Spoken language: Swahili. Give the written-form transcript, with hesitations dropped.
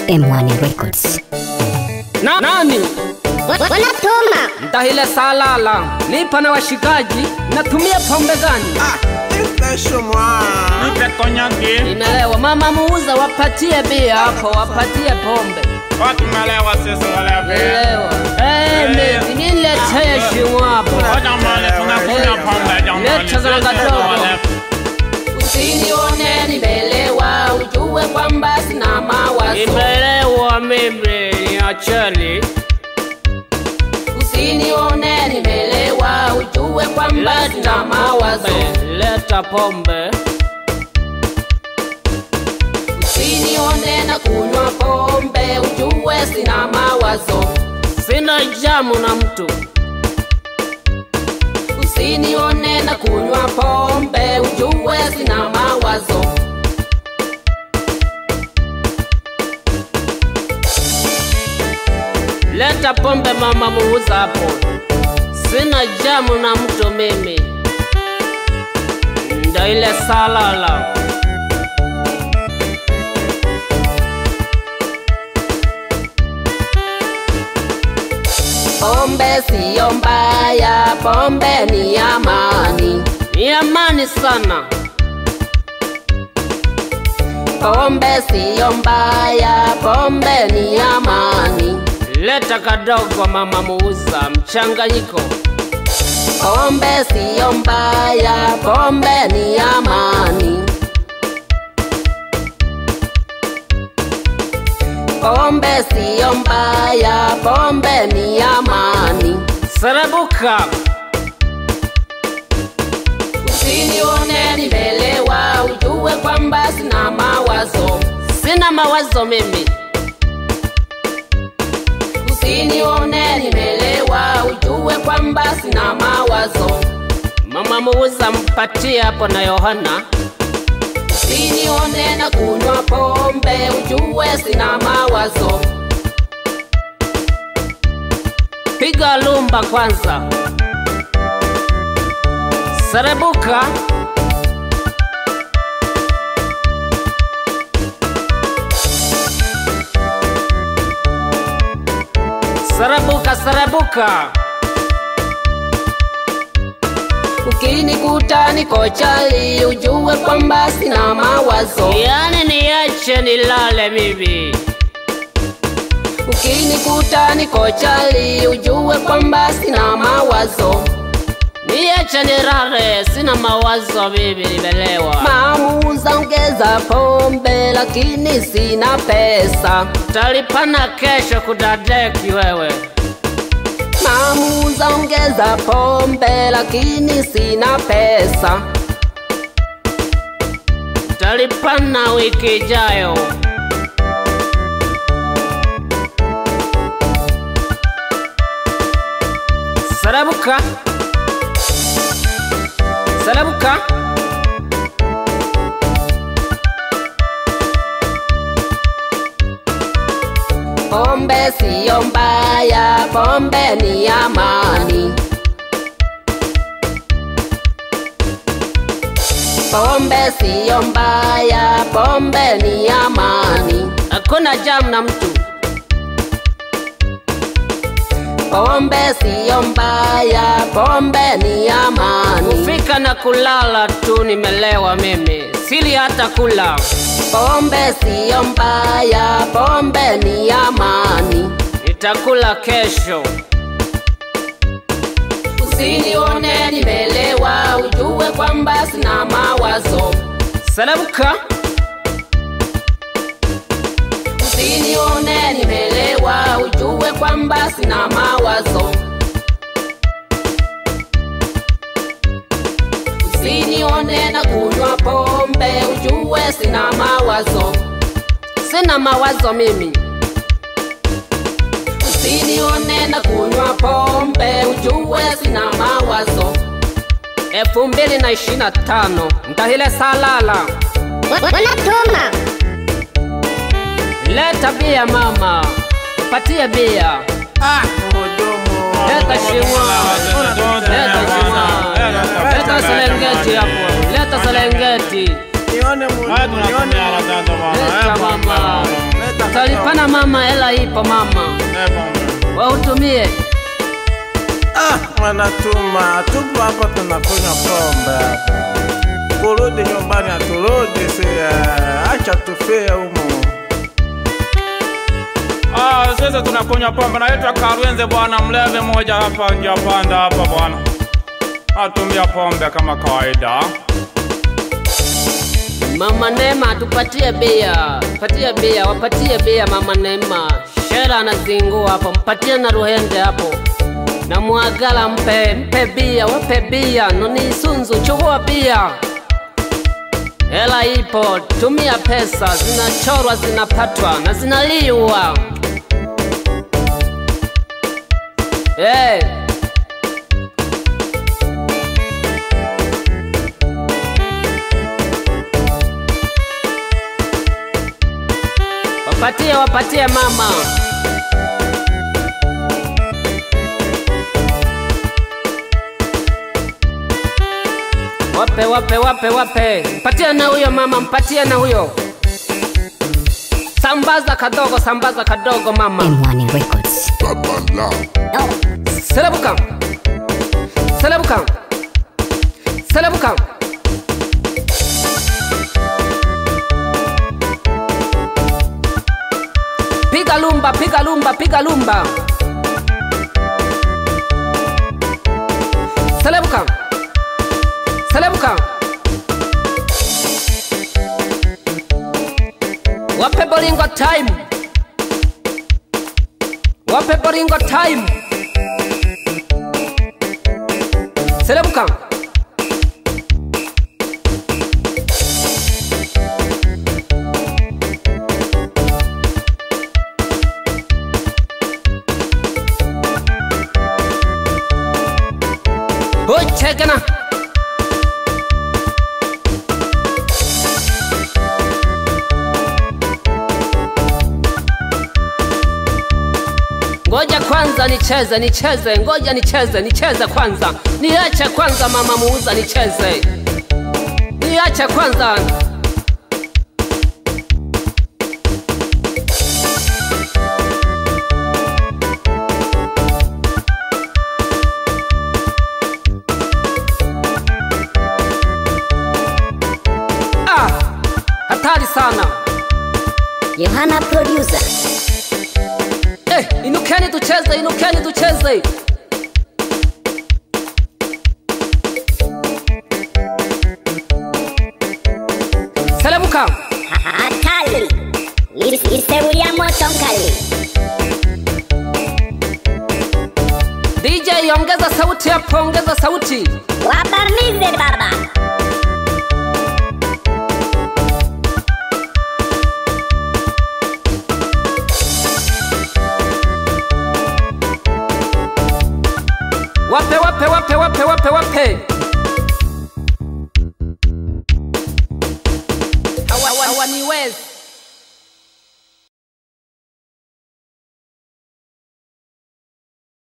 M1 Records. Nani? Wanatuma. Mtahile salala. Nipa na washikaji. Natumia pombe gani? Nipe konyagi. Nimelewa. Mama muuza wapatie bia hapo. Wapatie pombe. Watu melewa sisi wale bia. Nimelewa. Mimi niletee shimu hapo. Oja male tunakunywa pombe jamani. Leta zanga dogo. Usinione nimelewa, ujue kwamba sina mawazo. Nimelewa mimi ni achali. Usinione nimelewa, ujue kwamba sina mawazo. Leta pombe. Usinione na kunywa pombe, ujue sina mawazo. Sina jamu na mtu. Usinione na kunywa pombe, ujue sina mawazo. Leta pombe mama muuza hapo. Sina jamu na mtu mimi. Ndio ile salala. Pombe siyo mbaya, pombe ni amani. Ni amani sana. Pombe siyo mbaya, pombe ni amani. Leta kadogo mama muuza mchanganyiko. Pombe siyo mbaya, pombe ni amani. Pombe siyo mbaya, pombe ni amani. Serebuka. Usinione nimelewa, ujue kwamba sina mawazo. Sina mawazo mimi. Usinione nimelewa, ujue kwamba sina mawazo. Mama muuza mpatie hapo na Yohana. Usinione na kunywa pombe, ujue sina mawazo. Piga lumba kwanza. Serebuka. Serebuka, serebuka. Ukinikuta niko chali, ujue kwamba sina mawazo. Yani niache nilale mimi. Ukinikuta niko chali, ujue kwamba sina mawazo. Niache nilale, sina mawazo mimi nimelewa. Mamuza ongeza pombe, lakini sina pesa. Talipana kesho kudadeki wewe. Mamuza ongeza pombe, lakini sina pesa. Talipana wiki ijayo. Serebuka. Serebuka. Pombe siyo mbaya, pombe ni amani. Pombe siyo mbaya, pombe ni amani. Hakuna jamu na mtu. Pombe siyo mbaya, pombe ni amani. Kufika na kulala tu nimelewa mimi. Sili hata kula. Pombe siyo mbaya, pombe ni amani. Nitakula kesho. Usinione nimelewa, ujue kwamba sina mawazo. Serebuka. Usinione nimelewa, ujue kwamba sina mawazo. Usinione na kunywa pombe, ujue sina mawazo. Sina mawazo mimi. Usinione na kunywa pombe, ujue sina mawazo. 2025 Mtahile salala. Wanatuma. Leta bia mama. Patie bia. Leta shimwa. Leta shimwa. Leta Serengeti hapo. Leta Serengeti. Nione mwana. Leta mama. Tutalipana mama, hela ipo mama. pombe. Wautumie. Wanatuma, tupo hapa tunakunywa pombe hapa. Kurudi nyumbani haturudi, acha tufie humo. Sasa tunakunywa pombe, naitwa Karwenze bwana, mleve moja hapa njia panda hapa bwana. Atumia pombe kama kawaida. Mama Neema tupatie bia. Patie bia, wapatie bia mama Neema. Shera anazingua hapo, mpatie na Ruhende hapo. Na Mwagala mpe bia, wape bia. Noni Sunzu chukua bia. Hela ipo, tumia pesa, zinachorwa zinapatwa na zinaliwa. Wapatie mama. Wape. Mpatie na huyo mama, mpatie na huyo. Sambaza kadogo mama. M1 Records. Selebuka. Piga lumba. Selebuka. Wape boringo time. Selebuka. Chekena. Ngoja kwanza nicheze, ngoja nicheze kwanza. Niache kwanza mama muuza nicheze. Niache kwanza. Hatari sana. Yohana producer. Inukeni tucheze. Selebuka. Hatari. Isebulia moto mkali. DJ ongeza sauti hapo, ongeza sauti. Wabamize baba. Wape. Hawaniwezi.